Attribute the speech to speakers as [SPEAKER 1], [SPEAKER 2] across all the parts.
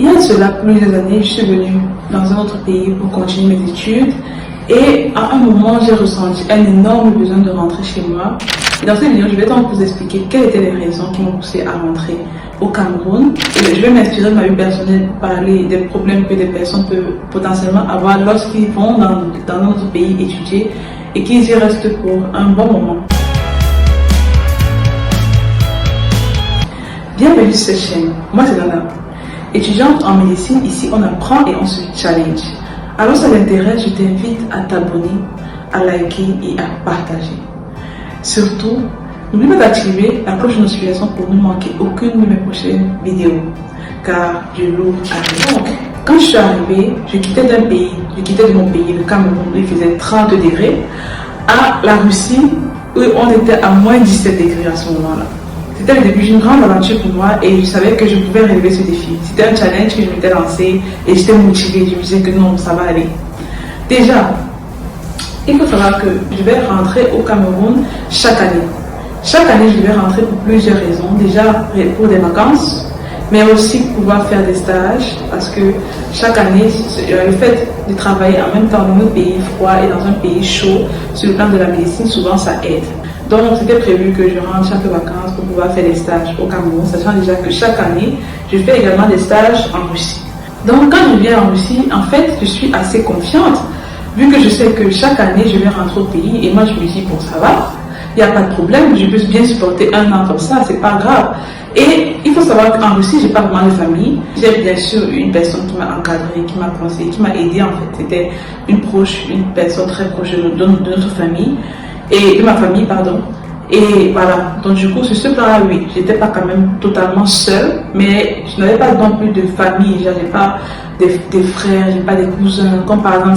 [SPEAKER 1] Il y a cela plusieurs années, je suis venue dans un autre pays pour continuer mes études. Et à un moment, j'ai ressenti un énorme besoin de rentrer chez moi. Et dans cette vidéo, je vais donc vous expliquer quelles étaient les raisons qui m'ont poussé à rentrer au Cameroun. Et je vais m'inspirer de ma vie personnelle, parler des problèmes que des personnes peuvent potentiellement avoir lorsqu'ils vont dans notre pays étudier et qu'ils y restent pour un bon moment. Bienvenue sur cette chaîne, moi c'est Nana. Étudiante en médecine, ici on apprend et on se challenge. Alors ça t'intéresse, je t'invite à t'abonner, à liker et à partager. Surtout, n'oublie pas d'activer la cloche de notification pour ne manquer aucune de mes prochaines vidéos, car du lourd arrive. Donc, quand je suis arrivée, je quittais de mon pays, le Cameroun, où il faisait 30 degrés, à la Russie, où on était à moins 17 degrés à ce moment-là. C'était le début d'une grande aventure pour moi et je savais que je pouvais relever ce défi. C'était un challenge que je m'étais lancé et j'étais motivée. Je me disais que non, ça va aller. Déjà, il faut savoir que je vais rentrer au Cameroun chaque année. Chaque année, je vais rentrer pour plusieurs raisons. Déjà, pour des vacances, mais aussi pour pouvoir faire des stages parce que chaque année, le fait de travailler en même temps dans un pays froid et dans un pays chaud, sur le plan de la médecine, souvent ça aide. Donc, c'était prévu que je rentre chaque vacances pour pouvoir faire des stages au Cameroun, sachant déjà que chaque année, je fais également des stages en Russie. Donc, quand je viens en Russie, en fait, je suis assez confiante, vu que je sais que chaque année, je vais rentrer au pays, et moi, je me dis, bon, ça va, il n'y a pas de problème, je peux bien supporter un an comme ça, c'est pas grave. Et il faut savoir qu'en Russie, j'ai pas vraiment de famille. J'ai bien sûr une personne qui m'a encadré, qui m'a conseillé, qui m'a aidé, en fait. C'était une personne très proche de notre famille. Et de ma famille, pardon. Et voilà, donc du coup, sur ce plan-là, oui, j'étais pas quand même totalement seule, mais je n'avais pas non plus de famille, j'avais pas des frères, j'ai pas des cousins, comme par exemple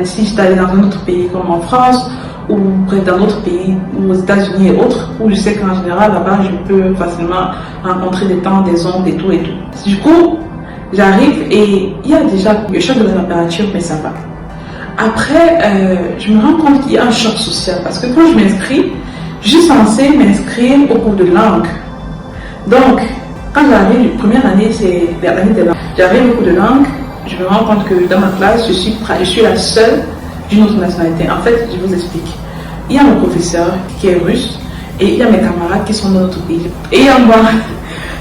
[SPEAKER 1] si j'étais allée dans un autre pays comme en France, ou dans d'autres pays, ou aux États-Unis et autres, où je sais qu'en général, là-bas, je peux facilement rencontrer des tantes, des oncles et tout et tout. Du coup, j'arrive et il y a déjà le choc de la température, mais ça va. Après, je me rends compte qu'il y a un choc social parce que quand je m'inscris, je suis censée m'inscrire au cours de langue. Donc, quand j'arrive, la première année, c'est l'année de langue. J'arrive au cours de langue, je me rends compte que dans ma classe, je suis la seule d'une autre nationalité. En fait, je vous explique. Il y a mon professeur qui est russe et il y a mes camarades qui sont de notre pays. Et il y a moi.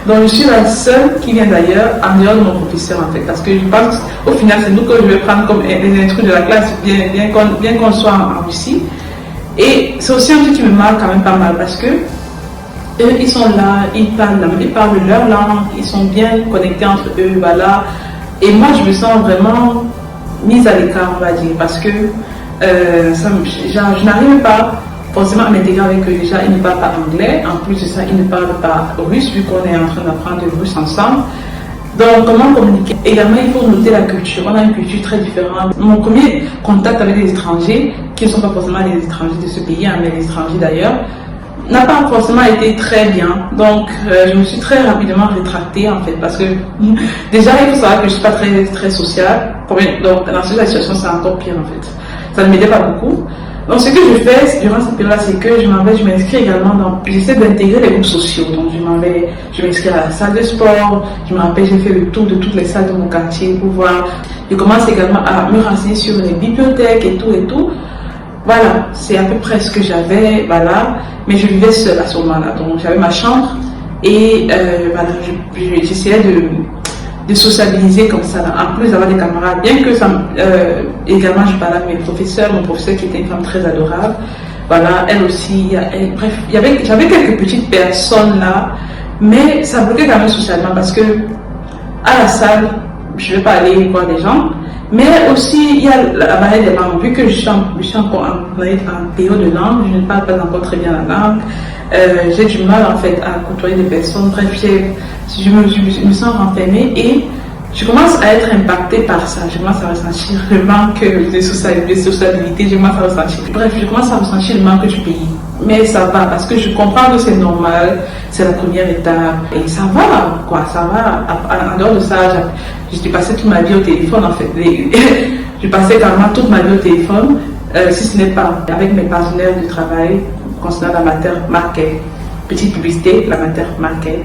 [SPEAKER 1] Donc je suis la seule qui vient d'ailleurs en dehors de mon professeur en fait, parce que je pense qu'au final c'est nous que je vais prendre comme les intrus de la classe, bien qu'on soit en Russie. Et c'est aussi un truc qui me marque quand même pas mal parce que eux ils sont là, ils parlent leur langue, ils sont bien connectés entre eux, voilà. Et moi je me sens vraiment mise à l'écart on va dire, parce que je n'arrive pas forcément à m'intégrer avec eux. Déjà, ils ne parlent pas anglais. En plus de ça, ils ne parlent pas russe, vu qu'on est en train d'apprendre le russe ensemble. Donc, comment communiquer? Également, il faut noter la culture. On a une culture très différente. Mon premier contact avec les étrangers, qui ne sont pas forcément les étrangers de ce pays, mais les étrangers d'ailleurs, n'a pas forcément été très bien. Donc, je me suis très rapidement rétractée, en fait, parce que déjà, il faut savoir que je ne suis pas très sociale. Donc, dans cette situation, c'est encore pire, en fait. Ça ne m'aidait pas beaucoup. Donc, ce que je fais durant cette période-là, c'est que je m'inscris également j'essaie d'intégrer les groupes sociaux. Donc, je m'inscris à la salle de sport. Je me rappelle, j'ai fait le tour de toutes les salles de mon quartier pour voir. Je commence également à me renseigner sur les bibliothèques et tout et tout. Voilà, c'est à peu près ce que j'avais, voilà. Mais je vivais seule à ce moment-là. Donc, j'avais ma chambre et voilà, j'essayais de sociabiliser comme ça, là. En plus d'avoir des camarades, bien que ça, également je parlais avec mes professeurs, mon professeur qui était une femme très adorable, voilà, elle aussi, bref, j'avais quelques petites personnes là, mais ça bloquait quand même socialement parce que à la salle, je ne vais pas aller voir des gens, mais aussi il y a la barrière des langues, vu que je suis encore en période de langue, je ne parle pas encore très bien la langue, j'ai du mal en fait à côtoyer des personnes, bref, je me sens renfermée et je commence à être impactée par ça, je commence à ressentir le manque de sociabilité, je commence à ressentir le manque du pays. Mais ça va, parce que je comprends que c'est normal, c'est la première étape, et ça va, quoi, ça va. En dehors de ça, j'ai passé toute ma vie au téléphone, en fait. J'ai passé carrément toute ma vie au téléphone, si ce n'est pas avec mes partenaires de travail, concernant la matière marquée. Petite publicité, la matière marquée.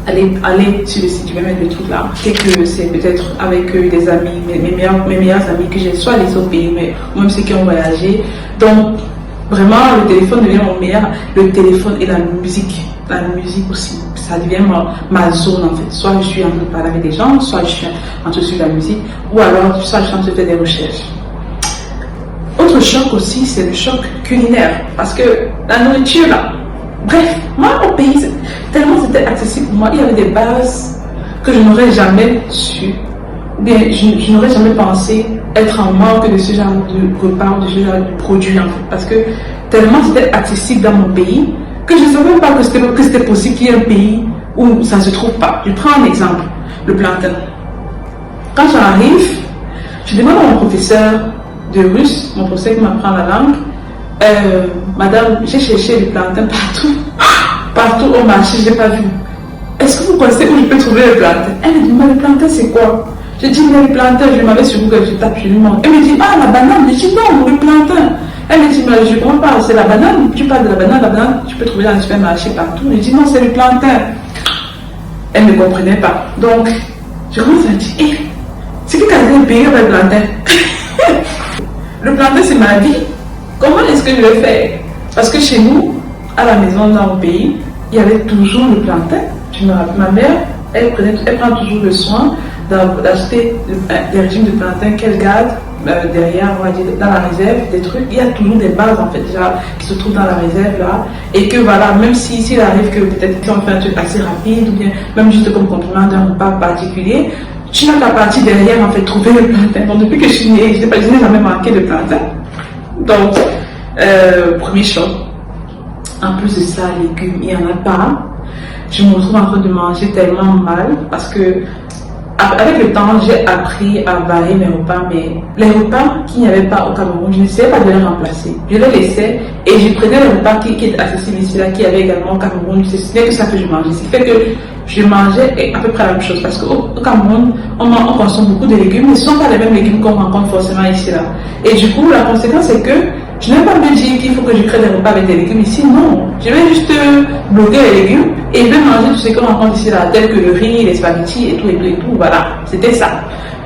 [SPEAKER 1] aller sur le site, je vais mettre le truc là. Que c'est peut-être avec des amis, mes meilleurs amis que j'ai soit les autres pays, mais même ceux qui ont voyagé. Donc, vraiment, le téléphone devient mon meilleur. Le téléphone et la musique aussi. Ça devient ma zone en fait. Soit je suis en train de parler avec des gens, soit je suis en train de suivre la musique, ou alors soit je suis en train de faire des recherches. Autre choc aussi, c'est le choc culinaire. Parce que la nourriture là, bref, moi au pays, tellement c'était accessible pour moi, il y avait des bases que je n'aurais jamais su, ou bien je n'aurais jamais pensé être en manque de ce genre de repas, de ce genre de produits en fait. Parce que tellement c'était accessible dans mon pays, que je ne savais pas que c'était possible qu'il y ait un pays où ça ne se trouve pas. Je prends un exemple, le plantain. Quand j'arrive, je demande à mon professeur de russe, mon professeur qui m'apprend la langue, madame, j'ai cherché le plantain partout au marché, je n'ai pas vu. Est-ce que vous connaissez où je peux trouver le plantain? Elle me dit, mais le plantain c'est quoi? Je dis, mais le plantain, je m'avais sur Google, je tape, je lui demande. Elle me dit, ah la banane, je dis non, le plantain. Elle me dit, mais je ne comprends pas, c'est la banane, tu parles de la banane, tu peux trouver dans le supermarché partout. Je dis, non, c'est le plantain. Elle ne comprenait pas. Donc, je commence à dire, hey, c'est qui qui a un pays avec le plantain? Le plantain, c'est ma vie. Comment est-ce que je vais faire? Parce que chez nous, à la maison, dans le pays, il y avait toujours le plantain. Je me rappelle, ma mère, elle prend toujours le soin d'acheter des régimes de plantain qu'elle garde derrière, on va dire, dans la réserve, des trucs. Il y a toujours des bases en fait déjà qui se trouvent dans la réserve là, et que voilà, même s'il arrive que peut-être qu'on fait un truc assez rapide, ou bien même juste comme complément d'un repas particulier, tu n'as qu'à partir derrière en fait trouver le plantain. Donc depuis que je suis née, je n'ai jamais manqué de plantain. Donc, premier choc. En plus de ça, légumes, il n'y en a pas. Je me retrouve en train de manger tellement mal parce que avec le temps, j'ai appris à varier mes repas, mais les repas qu'il n'y avait pas au Cameroun, je n'essayais pas de les remplacer. Je les laissais et je prenais les repas qui étaient accessibles ici, là, qui avait également au Cameroun. Ce n'est que ça que je mangeais. Ce qui fait que je mangeais à peu près la même chose parce qu'au Cameroun, on consomme beaucoup de légumes, mais ce ne sont pas les mêmes légumes qu'on rencontre forcément ici, là. Et du coup, la conséquence, c'est que je ne vais pas me dire qu'il faut que je crée des repas avec des légumes ici, non. Je vais juste bloquer les légumes et je vais manger tout ce qu'on rencontre ici, là, tel que le riz, les spaghettis et tout, voilà. C'était ça.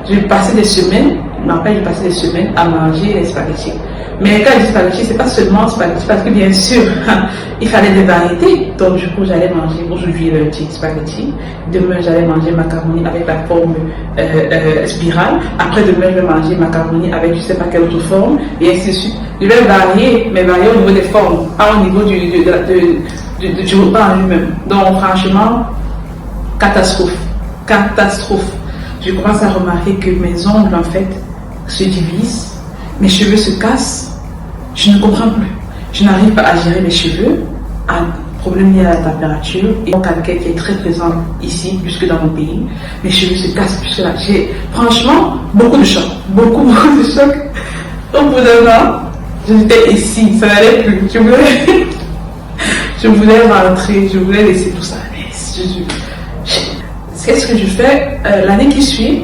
[SPEAKER 1] J'ai passé des semaines, je me rappelle, j'ai passé des semaines à manger les spaghettis. Mais quand je dis spaghettis, c'est pas seulement spaghettis, parce que bien sûr, il fallait des variétés. Donc du coup, j'allais manger aujourd'hui le petit spaghetti. Demain, j'allais manger macaroni avec la forme spirale. Après demain, je vais manger macaroni avec je sais pas quelle autre forme, et ainsi de suite. Je vais varier, mais varier au niveau des formes, pas au niveau du repas en lui-même. Donc franchement, catastrophe. Je commence à remarquer que mes ongles en fait se divisent, mes cheveux se cassent, je ne comprends plus. Je n'arrive pas à gérer mes cheveux, un problème lié à la température et au calcaire qui est très présent ici, plus que dans mon pays. Mes cheveux se cassent plus que là. J'ai franchement beaucoup de chocs, beaucoup de chocs. Au bout d'un an, j'étais ici, ça n'allait plus. Je voulais rentrer, je voulais laisser tout ça. Qu'est-ce que je fais? L'année qui suit,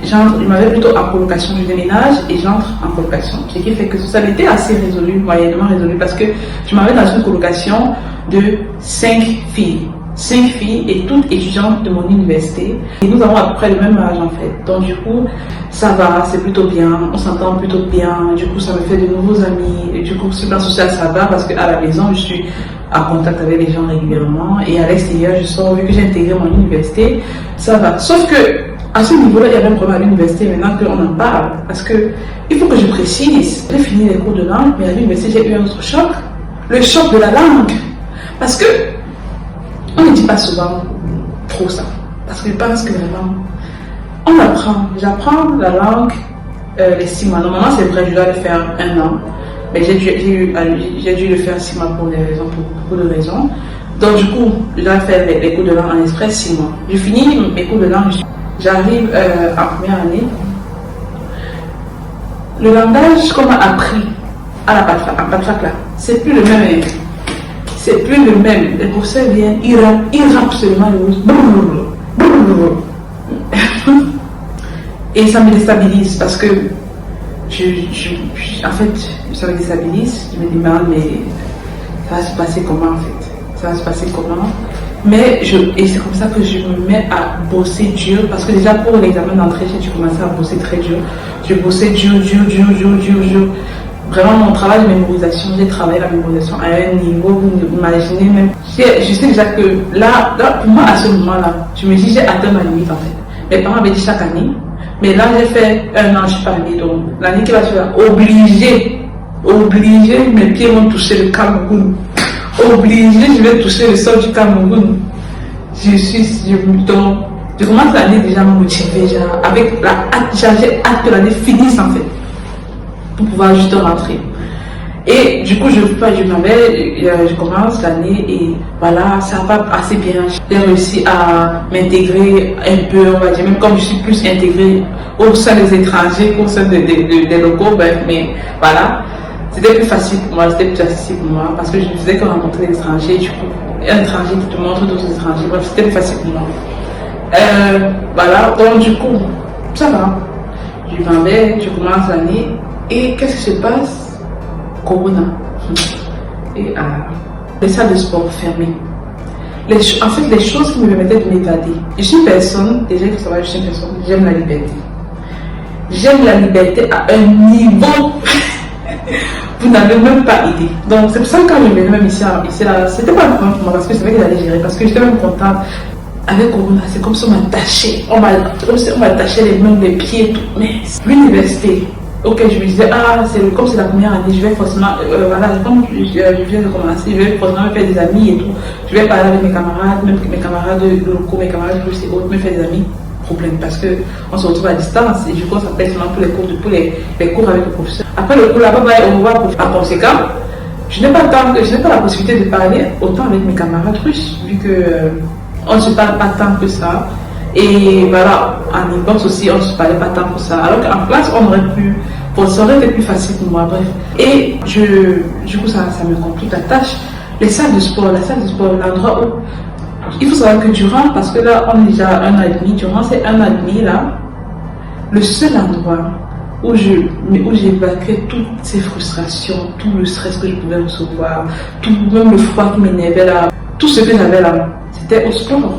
[SPEAKER 1] je m'avais plutôt en colocation, je déménage et j'entre en colocation. Ce qui fait que ça avait été assez résolu, moyennement résolu, parce que je m'avais dans une colocation de 5 filles. 5 filles et toutes étudiantes de mon université. Et nous avons à peu près le même âge en fait. Donc du coup, ça va, c'est plutôt bien, on s'entend plutôt bien. Du coup, ça me fait de nouveaux amis. Et du coup, sur le plan social, ça va parce qu'à la maison, je suis en contact avec les gens régulièrement. Et à l'extérieur, je sors, vu que j'ai intégré mon université, ça va. Sauf que à ce niveau-là, il y avait un problème à l'université maintenant qu'on en parle. Parce que il faut que je précise, j'ai fini les cours de langue, mais à l'université, j'ai eu un autre choc. Le choc de la langue. Parce que on ne dit pas souvent trop ça. Parce que je pense que vraiment, on apprend. J'apprends la langue les 6 mois. Normalement, c'est vrai, je dois le faire 1 an. Mais j'ai dû le faire 6 mois pour beaucoup de raisons. Donc, du coup, je dois faire les cours de langue en express 6 mois. Je finis mes cours de langue, j'arrive en première année. Le langage qu'on m'a appris à la Patrac là, c'est plus le même. C'est plus le même. Les professeurs viennent, ils rappent seulement le et ça me déstabilise parce que en fait, ça me déstabilise. Je me demande, mais ça va se passer comment en fait? Ça va se passer comment? Mais et c'est comme ça que je me mets à bosser dur, parce que déjà pour l'examen d'entrée, j'ai dû commencer à bosser très dur. Je bossais dur. Vraiment, mon travail de mémorisation, j'ai travaillé la mémorisation à un niveau, vous imaginez même. Je sais déjà que là, pour moi, à ce moment-là, je me dis, j'ai atteint ma limite en fait. Mes parents avaient dit chaque année, mais là, j'ai fait un an, je suis pas allée, donc l'année qui va suivre, obligé, mes pieds vont toucher le Cameroun. Obligé, je vais toucher le sol du Cameroun. Je commence l'année déjà à me motiver, genre, avec la hâte, j'ai hâte que l'année finisse en fait, pour pouvoir juste rentrer. Et du coup, je commence l'année et voilà, ça va assez bien. J'ai réussi à m'intégrer un peu, on va dire, même comme je suis plus intégrée au sein des étrangers qu'au sein des locaux, bref, mais voilà. C'était plus facile pour moi, c'était plus accessible pour moi, parce que je ne faisais que rencontrer des étrangers, du coup, un étranger qui te montre d'autres étrangers, bref, c'était plus facile pour moi. Voilà, donc du coup, ça va. Je commence l'année, et qu'est-ce qui se passe? Corona. Et les salles de sport fermées. En fait, les choses qui me permettaient de m'évader. Je suis une personne, déjà il faut savoir, je suis une personne, j'aime la liberté. J'aime la liberté à un niveau... Vous n'avez même pas idée. Donc c'est pour ça que quand je venais même ici là, c'était pas un problème pour moi parce que je savais que j'allais gérer, parce que j'étais même contente. Avec Corona, c'est comme si on m'attachait. On m'attachait les mains, les pieds, tout. Mais l'université, ok, je me disais, comme c'est la première année, je vais forcément, voilà, comme je viens de commencer, je vais forcément me faire des amis et tout. Je vais parler avec mes camarades, même mes camarades locaux, mes camarades plus et autres, me faire des amis. Problème, parce qu'on se retrouve à distance et du coup, ça fait seulement pour les cours, les cours avec le professeur. Après le cours là-bas, on va par conséquent, je n'ai pas la possibilité de parler autant avec mes camarades russes, vu que on ne se parle pas tant que ça. Et voilà, en Ibox aussi, on ne se parlait pas tant que ça. Alors qu'en classe, ça aurait été plus facile pour moi, bref. Et du coup, ça me complique la tâche. La salle de sport, l'endroit où... Il faut savoir que parce que là, on est déjà un an et demi, durant ces un an et demi là, le seul endroit où j'évacuais toutes ces frustrations, tout le stress que je pouvais recevoir, même le froid qui m'énervait là, tout ce que j'avais là, c'était au sport.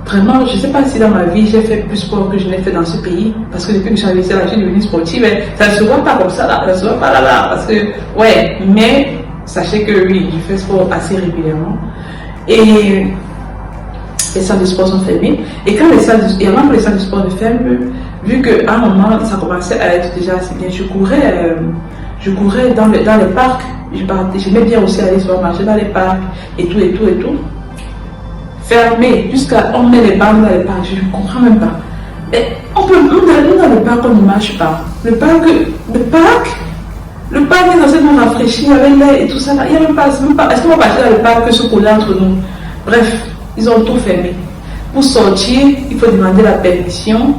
[SPEAKER 1] Vraiment, je ne sais pas si dans ma vie j'ai fait plus sport que je n'ai fait dans ce pays, parce que depuis que je suis arrivée là, je suis devenue sportive, mais ça ne se voit pas comme ça là, ça ne se voit pas là, parce que, ouais, mais sachez que oui, je fais sport assez régulièrement. Et les salles de sport sont fermées. Et avant que les salles de sport ne ferment, vu qu'à un moment, ça commençait à être déjà assez bien, je courais dans les parcs. J'aimais bien aussi aller se marcher dans les parcs et tout. Fermé, jusqu'à on met les bandes dans les parcs, je ne comprends même pas. Et on peut aller dans le parc, on ne marche pas. Le parc est censé nous rafraîchir avec l'air et tout ça. Il n'y a même pas. Est-ce qu'on va partir dans le parc que se coller entre nous? Bref, ils ont tout fermé. Pour sortir, il faut demander la permission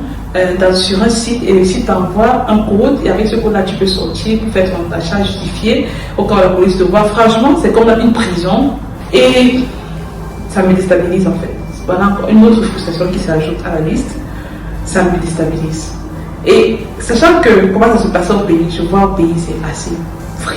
[SPEAKER 1] sur un site et le site envoie un code et avec ce code-là, tu peux sortir pour faire ton achat justifié au cas où la police te voit. Franchement, c'est comme une prison et ça me déstabilise en fait. Voilà encore une autre frustration qui s'ajoute à la liste. Ça me déstabilise. Et sachant que comment ça se passe au pays, je vois au pays c'est assez free.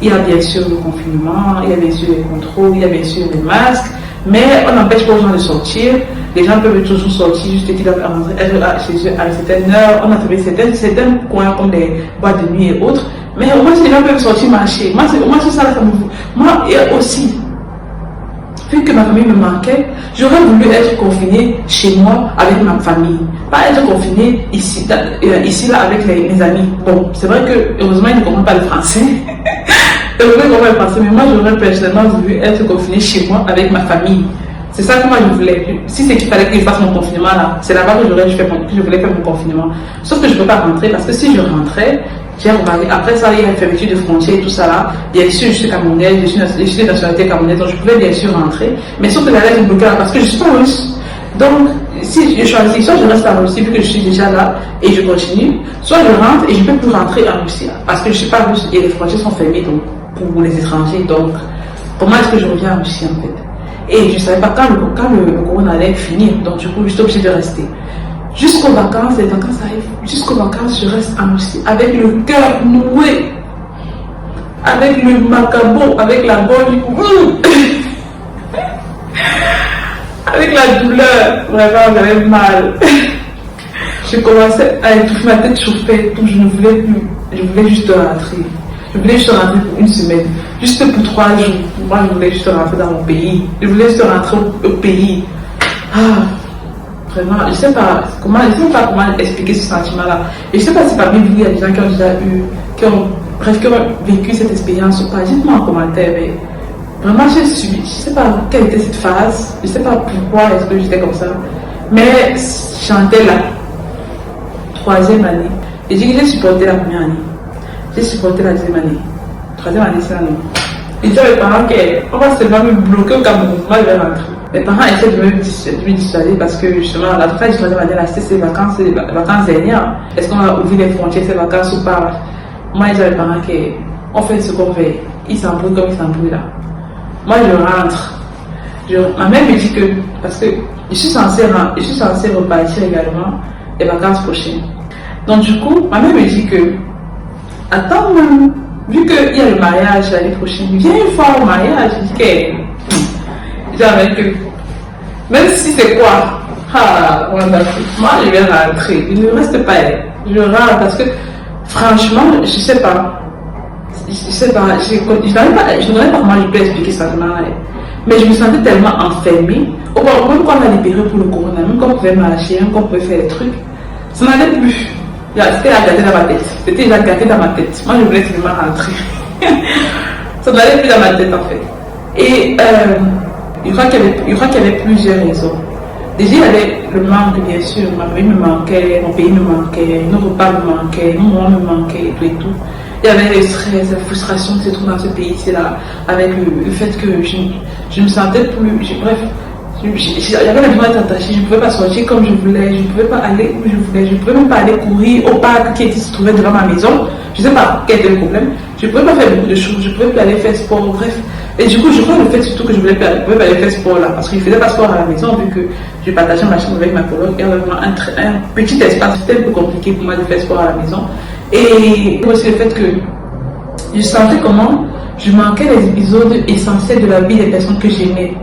[SPEAKER 1] Il y a bien sûr le confinement, il y a bien sûr les contrôles, il y a bien sûr les masques, mais on n'empêche pas aux gens de sortir. Les gens peuvent toujours sortir, juste qu'ils doivent être chez eux à une certaine heure. On a trouvé certains coins comme des boîtes de nuit et autres, mais au moins les gens peuvent sortir marcher. Moi, c'est ça la famille. Moi, et aussi, vu que ma famille me manquait, j'aurais voulu être confinée chez moi avec ma famille. Pas être confinée ici là avec mes amis. Bon, c'est vrai que heureusement ils ne comprennent pas le français. Mais moi j'aurais personnellement voulu être confinée chez moi avec ma famille. C'est ça que moi je voulais. Si c'est qu'il fallait que je fasse mon confinement là, c'est là-bas que je voulais faire mon confinement. Sauf que je ne peux pas rentrer parce que si je rentrais, j'ai remarqué, après ça, il y a une fermeture de frontières et tout ça là. Bien sûr, je suis camerounaise, je suis de nationalité camerounaise, donc je pouvais bien sûr rentrer. Mais sauf que la lettre est bloquée là parce que je suis pas russe. Donc, si je choisis, soit je reste en Russie vu que je suis déjà là et je continue, soit je rentre et je ne peux plus rentrer en Russie là, parce que je ne suis pas russe et les frontières sont fermées donc, pour les étrangers. Donc, comment est-ce que je reviens en Russie en fait? Et je ne savais pas quand le corona allait finir, donc du coup, je suis obligée de rester. Jusqu'aux vacances, les vacances arrivent. Jusqu'aux vacances, je reste en Russie avec le cœur noué, avec le macabo, avec la bonne. Avec la douleur, vraiment, j'avais mal. Je commençais à étouffer, ma tête chauffait, tout, je ne voulais plus. Je voulais juste rentrer. Je voulais juste rentrer pour une semaine, juste pour 3 jours. Moi, je voulais juste rentrer dans mon pays. Je voulais juste rentrer au pays. Ah, vraiment, je ne sais pas comment expliquer ce sentiment-là. Et je ne sais pas si parmi vous, il y a des gens qui ont déjà eu, qui ont vécu cette expérience ou pas. Dites-moi en commentaire. Mais vraiment, je ne sais pas quelle était cette phase. Je ne sais pas pourquoi est-ce que j'étais comme ça. Mais j'étais là. 3e année. Et j'ai supporté la première année. J'ai supporté la 2e année. 3e année, c'est l'année. Et j'ai mes parents qu'on va seulement me bloquer au Cameroun. Moi, je vais rentrer. Mes parents essaient de me dissuader parce que justement, la fin du 3e année, là, c'était les vacances dernières. Est-ce qu'on va ouvrir les frontières, ces vacances ou pas? Moi, j'ai mes parents qu'on fait ce qu'on fait. Ils s'embrouillent comme ils s'embrouillent là. Moi, je rentre. Ma mère me dit que, parce que je suis censée repartir également les vacances prochaines. Donc du coup, ma mère me dit que, attends, vu qu'il y a le mariage l'année prochaine, viens une fois au mariage. Je dis que, même si c'est quoi, moi je vais rentrer, il ne reste pas là. Je rentre parce que, franchement, je sais pas, je n'aurais pas comment je peux expliquer ça. Mais je me sentais tellement enfermée. Même quand on a libéré pour le corona, même quand on pouvait marcher, même quand on pouvait faire des trucs, ça n'allait plus. C'était la gâté dans ma tête. C'était la gâté dans ma tête. Moi, je voulais seulement rentrer. Ça n'allait plus dans ma tête, en fait. Et je crois qu'il y avait plusieurs raisons. Déjà, il y avait le manque, bien sûr. Ma famille me manquait, mon pays me manquait, nos repas me manquaient, nos moments me manquaient, et tout et tout. Il y avait le stress, la frustration qui se trouve dans ce pays-ci-là, avec le fait que je me sentais plus. Bref, j'avais l'impression d'être attachée, je ne pouvais pas sortir comme je voulais, je ne pouvais pas aller où je voulais, je ne pouvais même pas aller courir au parc qui se trouvait devant ma maison. Je ne sais pas quel était le problème. Je ne pouvais pas faire beaucoup de choses, je ne pouvais plus aller faire sport, bref. Et du coup, je crois le fait surtout que je ne pouvais pas aller faire sport là, parce que je ne faisais pas sport à la maison, vu que je partageais ma chambre avec ma coloc, il y avait vraiment un petit espace, c'était un peu compliqué pour moi de faire sport à la maison. Et aussi le fait que je sentais comment je manquais les épisodes essentiels de la vie des personnes que j'aimais.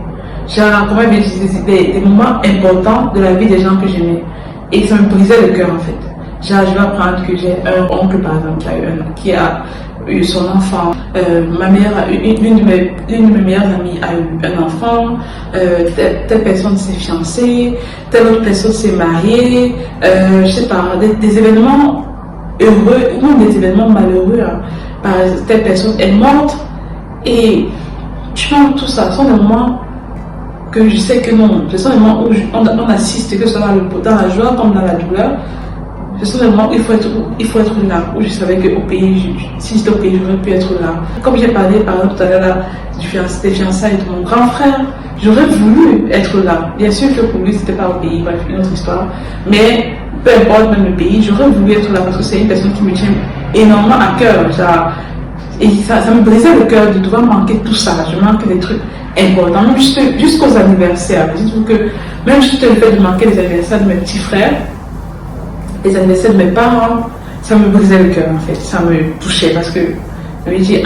[SPEAKER 1] Genre, comment dire, des moments importants de la vie des gens que j'aimais. Et ça me brisait le cœur en fait. Genre, je vais apprendre que j'ai un oncle par exemple qui a eu son enfant. Ma mère, une de mes meilleures amies a eu un enfant. Telle personne s'est fiancée. Telle autre personne s'est mariée. Je sais pas, des événements heureux ou des événements malheureux. Hein. Telle personne est morte. Et tu vois, tout ça sont des moments que je sais que non, ce sont des moments où on assiste, que ce soit dans la joie comme dans la douleur. Ce sont des moments où il faut être là, où je savais qu'au pays, si j'étais au pays, j'aurais pu être là. Comme j'ai parlé par exemple tout à l'heure des fiançailles de mon grand frère, j'aurais voulu être là. Bien sûr que pour lui, c'était pas au pays, bref, une autre histoire. Mais peu importe même le pays, j'aurais voulu être là parce que c'est une personne qui me tient énormément à cœur. Et ça me brisait le cœur de devoir manquer tout ça. Je manquais des trucs importants, même jusqu'aux anniversaires. Dites-vous que même juste le fait de manquer les anniversaires de mes petits frères, les anniversaires de mes parents, ça me brisait le cœur en fait. Ça me touchait parce que je me dis,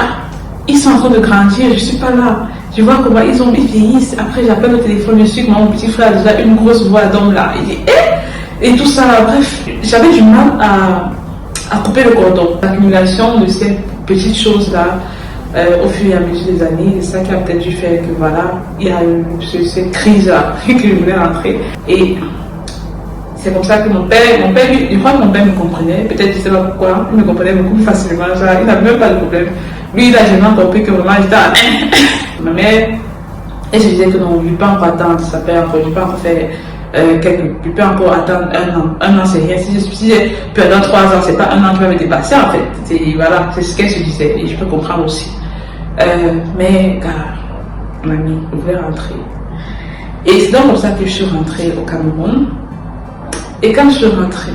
[SPEAKER 1] ils sont en train de grandir, je ne suis pas là. Je vois comment ils vieillissent. Après, j'appelle au téléphone, je suis que mon petit frère a déjà une grosse voix d'homme là. Il dit, et tout ça. Bref, j'avais du mal à couper le cordon. L'accumulation de ces petites choses-là, au fur et à mesure des années, c'est ça qui a peut-être dû faire que voilà, il y a eu cette crise-là que je voulais rentrer. Et c'est comme ça que mon père, je crois que mon père me comprenait, peut-être je ne sais pas pourquoi, il me comprenait beaucoup plus facilement, genre, il n'avait même pas de problème. Lui, il a jamais compris que vraiment j'étais ma mère, et je disais que non, je ne peux pas encore attendre, ça fait encore, je ne peux pas encore faire je peux encore attendre un an c'est rien, si j'ai pendant 3 ans, c'est pas un an qui va me dépasser en fait, voilà, c'est ce qu'elle se disait, et je peux comprendre aussi. Mais, mamie, je voulais rentrer. Et c'est donc comme ça que je suis rentrée au Cameroun. Et quand je suis rentrée,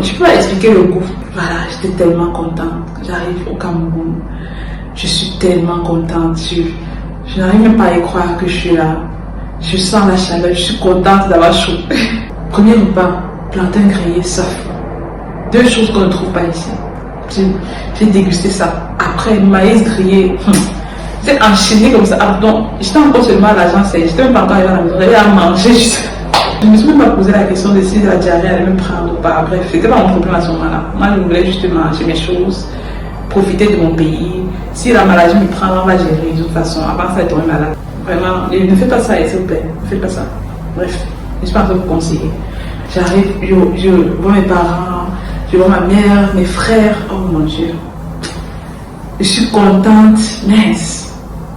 [SPEAKER 1] je peux pas expliquer le goût. Voilà, j'étais tellement contente. J'arrive au Cameroun. Je suis tellement contente. Je n'arrive même pas à y croire que je suis là. Je sens la chaleur. Je suis contente d'avoir chaud. Premier repas, plantain grillé, safran. 2 choses qu'on ne trouve pas ici. J'ai dégusté ça. Après, maïs grillé. J'étais enchaînée comme ça. Alors, donc, j'étais encore seulement à l'agence, j'étais même pas encore arrivée à la maison, j'allais à manger. Je ne me suis même pas posé la question de si la diarrhée allait me prendre ou pas. Bref, c'était pas mon problème à ce moment-là. Moi, je voulais juste manger mes choses, profiter de mon pays. Si la maladie me prend, on va gérer de toute façon. Avant ça, être tombé malade. Vraiment, ne faites pas ça, s'il vous plaît. Ne faites pas ça. Bref, je suis pas en train de vous conseiller. J'arrive, je vois mes parents, je vois ma mère, mes frères. Oh mon Dieu. Je suis contente, mince.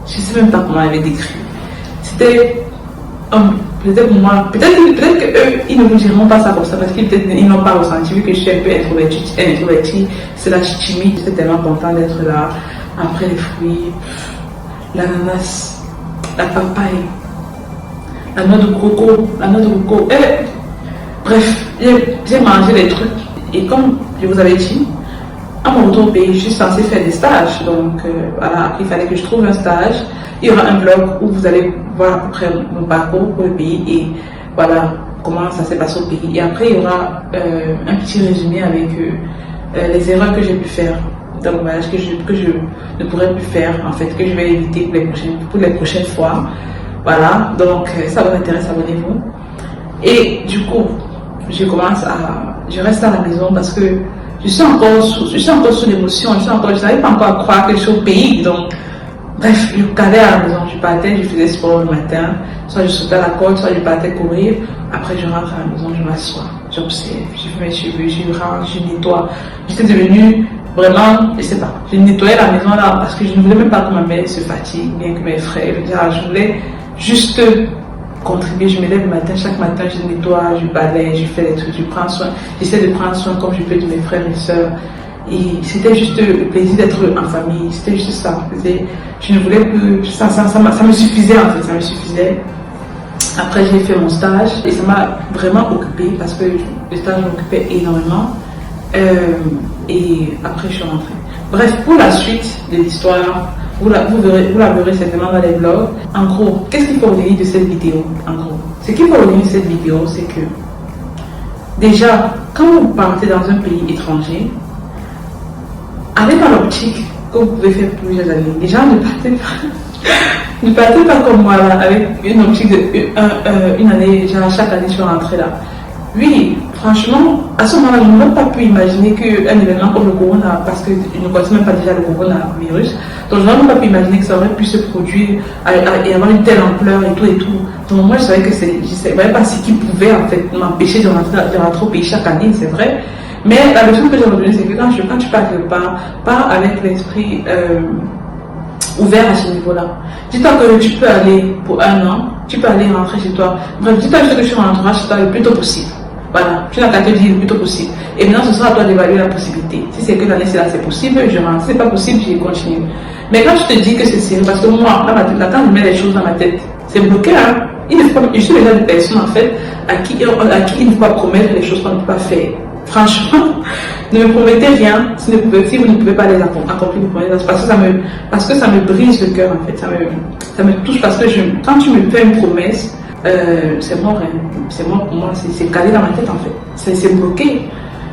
[SPEAKER 1] Je ne sais même pas comment elle avait décrit. C'était peut-être pour moi, peut-être qu'eux, ils ne vous diront pas ça pour ça, parce qu'ils n'ont pas ressenti, vu que je suis un peu introvertie, c'est la timide. J'étais tellement contente d'être là. Après les fruits, l'ananas, la papaye, la noix de coco, bref, j'ai mangé les trucs. Et comme je vous avais dit, à mon retour au pays, je suis censée faire des stages. Donc voilà, il fallait que je trouve un stage. Il y aura un blog où vous allez voir après mon parcours pour le pays et voilà comment ça s'est passé au pays. Et après, il y aura un petit résumé avec les erreurs que j'ai pu faire dans mon voyage, que je ne pourrais plus faire, en fait, que je vais éviter pour les prochaines fois. Voilà, donc ça vous intéresse, abonnez-vous. Et du coup, je reste à la maison parce que je suis encore sous l'émotion, je n'arrive pas encore à croire que je suis au pays. Donc, bref, je calais à la maison, je partais, je faisais sport le matin, soit je sautais à la corde, soit je partais courir. Après, je rentre à la maison, je m'assois, j'observe, je fais mes cheveux, je range, je nettoie. J'étais devenue vraiment, je sais pas, je nettoyais la maison là parce que je ne voulais même pas que ma mère se fatigue, bien que mes frères. Je voulais juste contribuer. Je me lève le matin, chaque matin, je nettoie, je balaye, je fais des trucs, je prends soin, j'essaie de prendre soin comme je peux de mes frères et sœurs. Et c'était juste le plaisir d'être en famille, c'était juste ça. Je ne voulais plus, ça me suffisait en fait, ça me suffisait. Après j'ai fait mon stage et ça m'a vraiment occupée parce que le stage m'occupait énormément. Et après je suis rentrée. Bref, pour la suite de l'histoire, vous la verrez certainement dans les blogs. En gros, qu'est-ce qu'il faut retenir de cette vidéo? En gros, ce qu'il faut retenir de cette vidéo, c'est que déjà, quand vous partez dans un pays étranger, allez dans l'optique que vous pouvez faire plusieurs années. Déjà, ne partez pas comme moi là, avec une optique de une année, déjà chaque année je suis rentrée là. Oui, franchement, à ce moment-là, je n'aurais pas pu imaginer qu'un événement comme le corona, parce que je ne connaissais même pas déjà le coronavirus, donc je n'aurais même pas pu imaginer que ça aurait pu se produire et avoir une telle ampleur et tout. Donc moi, je savais que je ne savais pas ce qui pouvait en fait m'empêcher de rentrer au pays chaque année, c'est vrai. Mais la leçon que j'ai retenue, c'est que quand tu pars quelque part, pars avec l'esprit ouvert à ce niveau-là. Dis-toi que tu peux aller pour un an, tu peux aller rentrer chez toi. Bref, dis-toi que tu rentreras chez toi le plus tôt possible. Voilà, tu n'as qu'à te dire le plus tôt possible. Et maintenant, ce sera à toi d'évaluer la possibilité. Si c'est que l'année c'est possible, je rentre. Si c'est pas possible, je continue. Mais quand tu te dis que c'est sérieux, parce que moi, là, quand je mets les choses dans ma tête, c'est bloqué, hein. Je suis déjà des personnes, en fait, à qui il ne faut pas promettre les choses qu'on ne peut pas faire. Franchement, ne me promettez rien si vous ne pouvez pas les accomplir, parce que ça me brise le cœur, en fait. Ça me touche parce que quand tu me fais une promesse, c'est mort, hein. C'est mort pour moi, c'est calé dans ma tête en fait, c'est bloqué.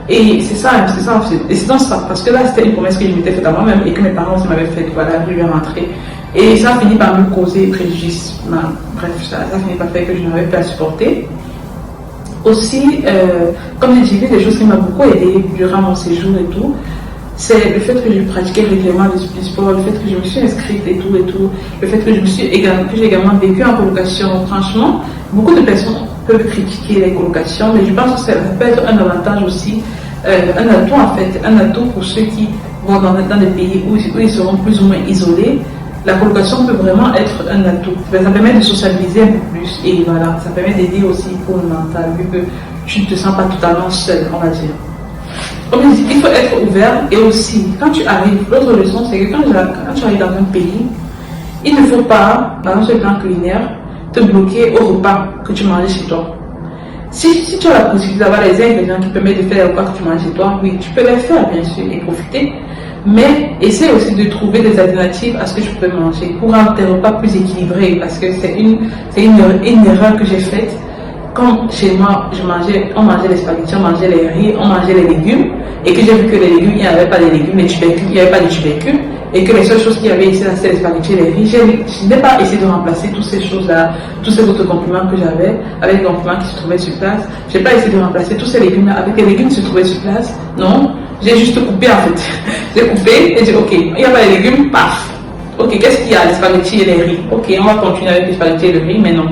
[SPEAKER 1] Et c'est ça en fait. Et c'est dans ça, parce que là c'était une promesse que je m'étais faite à moi-même et que mes parents aussi m'avaient fait, voilà, je vais rentrer. Et ça a fini par me causer préjudice. Bref, ça a fini par faire que je n'avais pas à supporter. Aussi, comme j'ai dit, des choses qui m'ont beaucoup aidé durant mon séjour et tout, c'est le fait que je pratiquais régulièrement du sport, le fait que je me suis inscrite et tout, le fait que j'ai également vécu en colocation. Franchement, beaucoup de personnes peuvent critiquer les colocations, mais je pense que ça peut être un avantage aussi, un atout en fait, un atout pour ceux qui vont dans des pays où ils seront plus ou moins isolés. La colocation peut vraiment être un atout. Ça permet de socialiser un peu plus et voilà, ça permet d'aider aussi pour le mental, vu que tu ne te sens pas totalement seul, on va dire. Comme je dis, il faut être ouvert et aussi, quand tu arrives, l'autre leçon, c'est que quand tu arrives dans un pays, il ne faut pas, dans ce plan culinaire, te bloquer au repas que tu manges chez toi. Si tu as la possibilité d'avoir les ingrédients qui permettent de faire les repas que tu manges chez toi, oui, tu peux les faire, bien sûr, et profiter. Mais essaie aussi de trouver des alternatives à ce que tu peux manger pour rendre tes repas plus équilibrés, parce que c'est une erreur que j'ai faite. Quand chez moi, on mangeait les spaghettis, on mangeait les riz, on mangeait les légumes, et que j'ai vu que les légumes, il n'y avait pas de légumes, il n'y avait pas de tubercules. et que les seules choses qu'il y avait ici, c'était les spaghettis et les riz, je n'ai pas essayé de remplacer toutes ces choses-là, tous ces autres compliments que j'avais avec les compliments qui se trouvaient sur place. Je n'ai pas essayé de remplacer tous ces légumes-là avec les légumes qui se trouvaient sur place. Non, j'ai juste coupé en fait. J'ai coupé et j'ai dit ok, il n'y a pas les légumes, paf. Ok, qu'est-ce qu'il y a? Les spaghettis et les riz. Ok, on va continuer avec les spaghettis et le riz, mais non.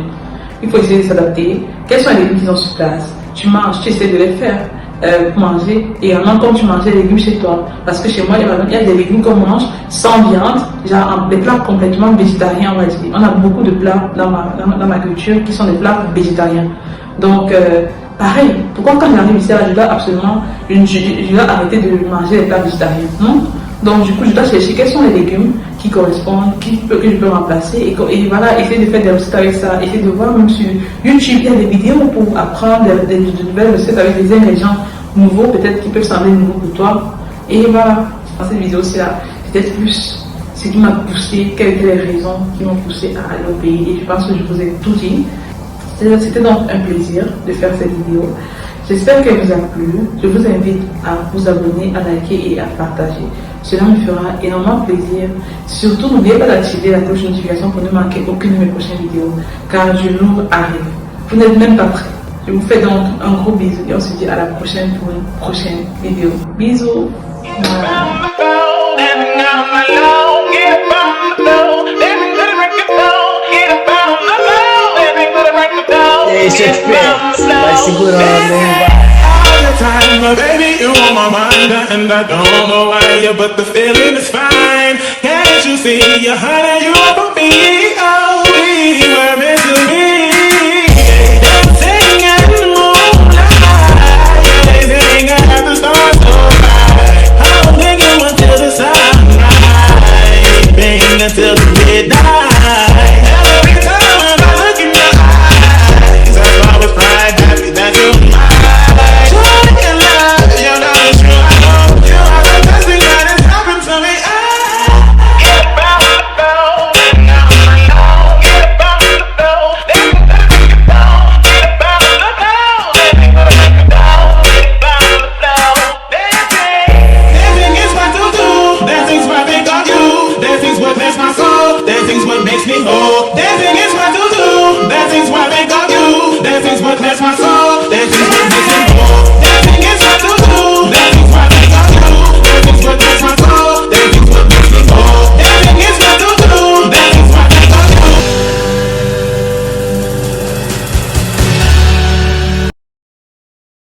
[SPEAKER 1] Il faut essayer de s'adapter. Quels sont les légumes qui sont sur place? Tu manges, tu essaies de les faire manger. Et également, comme tu mangeais les légumes chez toi. Parce que chez moi, il y a des légumes qu'on mange sans viande, genre des plats complètement végétariens, on va dire. On a beaucoup de plats dans ma culture qui sont des plats végétariens. Donc, pareil, pourquoi quand j'arrive ici, je dois absolument, je dois arrêter de manger les plats végétariens, non? Donc, du coup, je dois chercher quels sont les légumes qui correspondent, que je peux remplacer. Et voilà, essayer de faire des recettes avec ça. Essayer de voir même sur YouTube, il y a des vidéos pour apprendre des nouvelles recettes avec des ingrédients nouveaux, peut-être qui peuvent sembler nouveaux pour toi. Et voilà, dans cette vidéo-ci, peut-être plus ce qui m'a poussé, quelles étaient les raisons qui m'ont poussé à aller au pays. Et je pense que je vous ai tout dit. C'était donc un plaisir de faire cette vidéo. J'espère qu'elle vous a plu. Je vous invite à vous abonner, à liker et à partager. Cela me fera énormément plaisir. Surtout, n'oubliez pas d'activer la cloche de notification pour ne manquer aucune de mes prochaines vidéos, car je l'ouvre arrive. Vous n'êtes même pas prêts. Je vous fais donc un gros bisou et on se dit à la prochaine pour une prochaine vidéo. Bisous.
[SPEAKER 2] Baby, you on my mind, and I don't know why, but the feeling is fine. Can't you see, honey, you for me?